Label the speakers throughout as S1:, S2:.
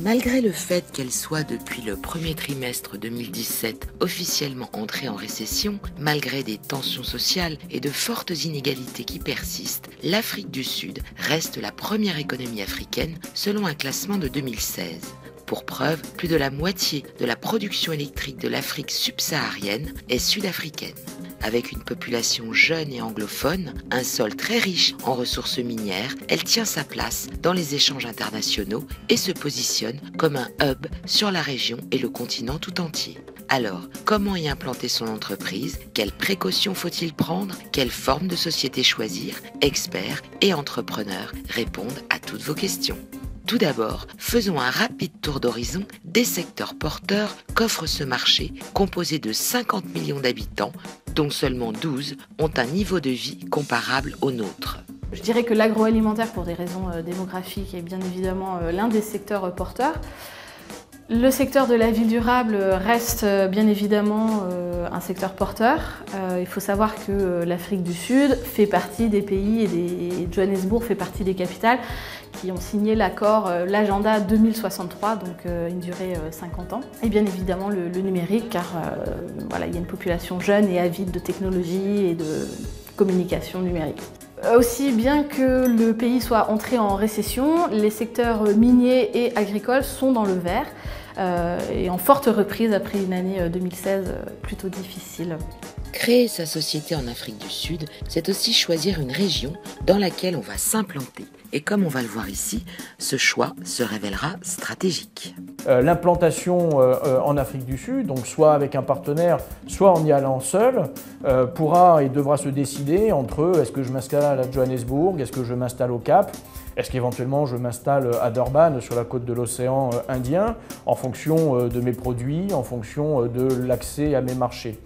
S1: Malgré le fait qu'elle soit depuis le premier trimestre 2017 officiellement entrée en récession, malgré des tensions sociales et de fortes inégalités qui persistent, l'Afrique du Sud reste la première économie africaine selon un classement de 2016. Pour preuve, plus de la moitié de la production électrique de l'Afrique subsaharienne est sud-africaine. Avec une population jeune et anglophone, un sol très riche en ressources minières, elle tient sa place dans les échanges internationaux et se positionne comme un hub sur la région et le continent tout entier. Alors, comment y implanter son entreprise? Quelles précautions faut-il prendre? Quelle forme de société choisir? Experts et entrepreneurs répondent à toutes vos questions. Tout d'abord, faisons un rapide tour d'horizon des secteurs porteurs qu'offre ce marché composé de 50 millions d'habitants, dont seulement 12 ont un niveau de vie comparable au nôtre.
S2: Je dirais que l'agroalimentaire, pour des raisons démographiques, est bien évidemment l'un des secteurs porteurs. Le secteur de la ville durable reste bien évidemment un secteur porteur. Il faut savoir que l'Afrique du Sud fait partie des pays et Johannesburg fait partie des capitales qui ont signé l'accord, l'agenda 2063, donc une durée 50 ans. Et bien évidemment le numérique, car voilà, il y a une population jeune et avide de technologie et de communication numérique. Aussi bien que le pays soit entré en récession, les secteurs miniers et agricoles sont dans le vert et en forte reprise après une année 2016 plutôt difficile.
S1: Créer sa société en Afrique du Sud, c'est aussi choisir une région dans laquelle on va s'implanter. Et comme on va le voir ici, ce choix se révélera stratégique.
S3: L'implantation en Afrique du Sud, donc soit avec un partenaire, soit en y allant seul, pourra et devra se décider entre est-ce que je m'installe à Johannesburg, est-ce que je m'installe au Cap, est-ce qu'éventuellement je m'installe à Durban sur la côte de l'océan Indien, en fonction de mes produits, en fonction de l'accès à mes marchés.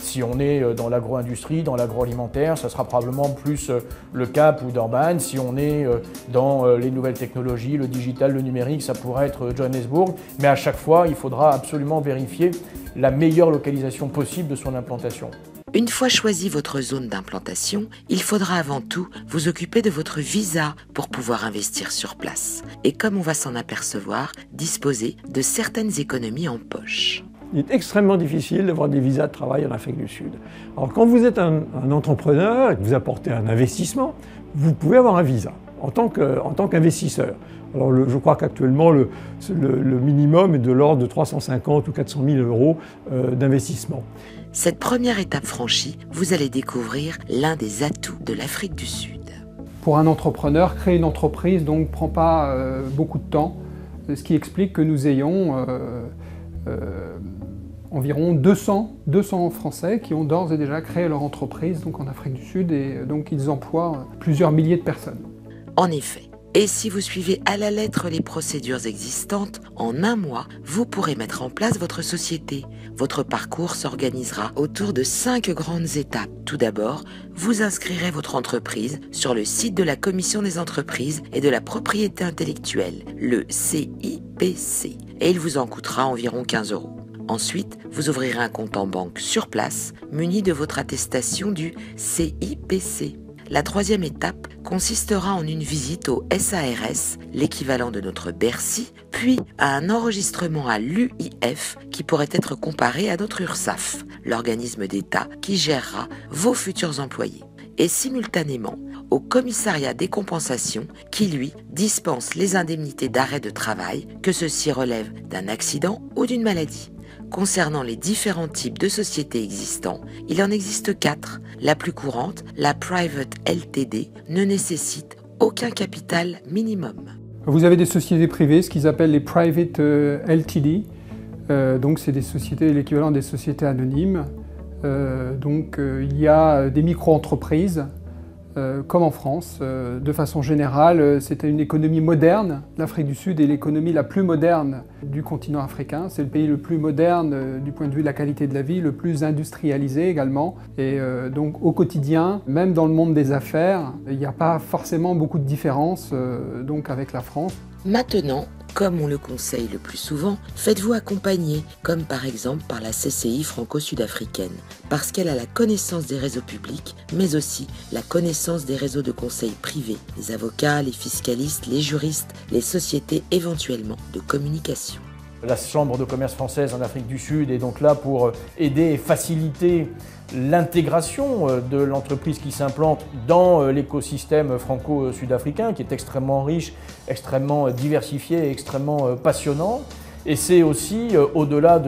S3: Si on est dans l'agro-industrie, dans l'agroalimentaire, ça sera probablement plus le Cap ou Durban. Si on est dans les nouvelles technologies, le digital, le numérique, ça pourrait être Johannesburg. Mais à chaque fois, il faudra absolument vérifier la meilleure localisation possible de son implantation.
S1: Une fois choisie votre zone d'implantation, il faudra avant tout vous occuper de votre visa pour pouvoir investir sur place. Et comme on va s'en apercevoir, disposer de certaines économies en poche.
S4: Il est extrêmement difficile d'avoir des visas de travail en Afrique du Sud. Alors quand vous êtes un entrepreneur et que vous apportez un investissement, vous pouvez avoir un visa en tant qu'investisseur. Alors je crois qu'actuellement le minimum est de l'ordre de 350 ou 400 000 euros d'investissement.
S1: Cette première étape franchie, vous allez découvrir l'un des atouts de l'Afrique du Sud.
S5: Pour un entrepreneur, créer une entreprise ne prend pas beaucoup de temps, ce qui explique que nous ayons environ 200 Français qui ont d'ores et déjà créé leur entreprise donc en Afrique du Sud et donc ils emploient plusieurs milliers de personnes.
S1: En effet, et si vous suivez à la lettre les procédures existantes, en un mois, vous pourrez mettre en place votre société. Votre parcours s'organisera autour de 5 grandes étapes. Tout d'abord, vous inscrirez votre entreprise sur le site de la Commission des entreprises et de la propriété intellectuelle, le CIPC, et il vous en coûtera environ 15 €. Ensuite, vous ouvrirez un compte en banque sur place, muni de votre attestation du CIPC. La troisième étape consistera en une visite au SARS, l'équivalent de notre Bercy, puis à un enregistrement à l'UIF qui pourrait être comparé à notre URSSAF, l'organisme d'État qui gérera vos futurs employés. Et simultanément au commissariat des compensations qui, lui, dispense les indemnités d'arrêt de travail, que ceux-ci relèvent d'un accident ou d'une maladie. Concernant les différents types de sociétés existants, il en existe 4. La plus courante, la Private Ltd, ne nécessite aucun capital minimum.
S5: Vous avez des sociétés privées, ce qu'ils appellent les Private Ltd. Donc c'est des sociétés, l'équivalent des sociétés anonymes. Il y a des micro-entreprises, comme en France. De façon générale, c'était une économie moderne. L'Afrique du Sud est l'économie la plus moderne du continent africain. C'est le pays le plus moderne du point de vue de la qualité de la vie, le plus industrialisé également. Et donc au quotidien, même dans le monde des affaires, il n'y a pas forcément beaucoup de différences donc avec la France.
S1: Maintenant, Comme on le conseille le plus souvent, faites-vous accompagner, comme par exemple par la CCI franco-sud-africaine, parce qu'elle a la connaissance des réseaux publics, mais aussi la connaissance des réseaux de conseil privés, les avocats, les fiscalistes, les juristes, les sociétés éventuellement de communication.
S3: La Chambre de commerce française en Afrique du Sud est donc là pour aider et faciliter l'intégration de l'entreprise qui s'implante dans l'écosystème franco-sud-africain, qui est extrêmement riche, extrêmement diversifié et extrêmement passionnant. Et c'est aussi, au-delà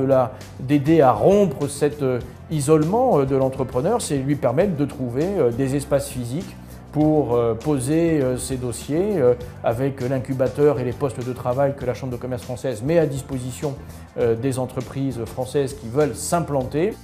S3: d'aider à rompre cet isolement de l'entrepreneur, c'est lui permettre de trouver des espaces physiques pour poser ses dossiers avec l'incubateur et les postes de travail que la Chambre de commerce française met à disposition des entreprises françaises qui veulent s'implanter.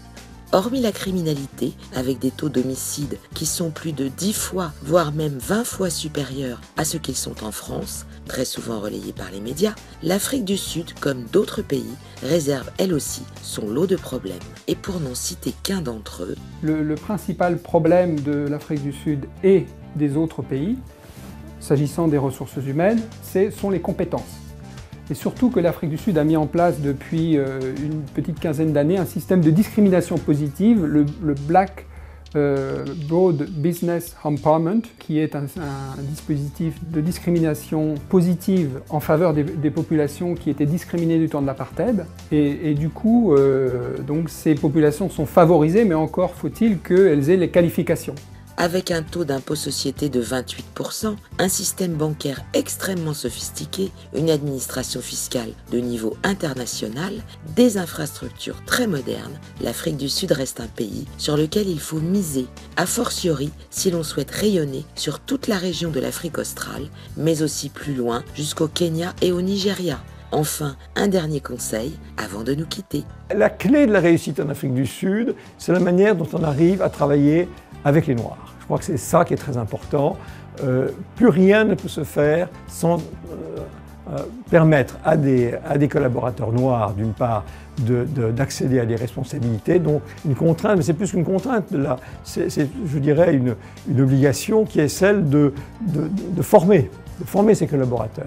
S1: Hormis la criminalité, avec des taux d'homicide qui sont plus de 10 fois, voire même 20 fois supérieurs à ce qu'ils sont en France, très souvent relayés par les médias, l'Afrique du Sud, comme d'autres pays, réserve elle aussi son lot de problèmes. Et pour n'en citer qu'un d'entre eux,
S5: le principal problème de l'Afrique du Sud et des autres pays, s'agissant des ressources humaines, sont les compétences. Et surtout que l'Afrique du Sud a mis en place depuis une petite quinzaine d'années un système de discrimination positive, le Black Broad Business Empowerment, qui est un dispositif de discrimination positive en faveur des populations qui étaient discriminées du temps de l'apartheid. Et du coup, donc ces populations sont favorisées, mais encore faut-il qu'elles aient les qualifications.
S1: avec un taux d'impôt société de 28%, un système bancaire extrêmement sophistiqué, une administration fiscale de niveau international, des infrastructures très modernes, l'Afrique du Sud reste un pays sur lequel il faut miser, a fortiori si l'on souhaite rayonner sur toute la région de l'Afrique australe, mais aussi plus loin jusqu'au Kenya et au Nigeria. Enfin, un dernier conseil avant de nous quitter.
S4: La clé de la réussite en Afrique du Sud, c'est la manière dont on arrive à travailler avec les Noirs. Je crois que c'est ça qui est très important. Plus rien ne peut se faire sans permettre à des collaborateurs noirs, d'une part, d'accéder à des responsabilités. Donc une contrainte, mais c'est plus qu'une contrainte, c'est, je dirais, une obligation qui est celle de former ces collaborateurs.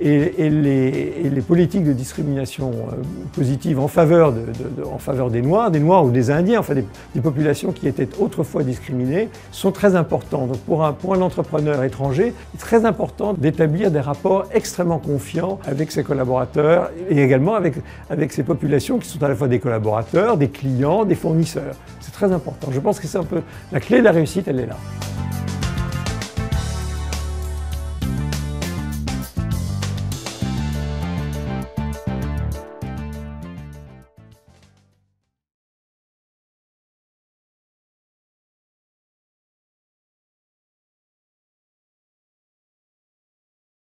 S4: Et les politiques de discrimination positive en faveur des Noirs ou des Indiens, enfin des populations qui étaient autrefois discriminées, sont très importantes. Donc pour un entrepreneur étranger, il est très important d'établir des rapports extrêmement confiants avec ses collaborateurs et également avec ces populations qui sont à la fois des collaborateurs, des clients, des fournisseurs. C'est très important. Je pense que c'est un peu la clé de la réussite, elle est là.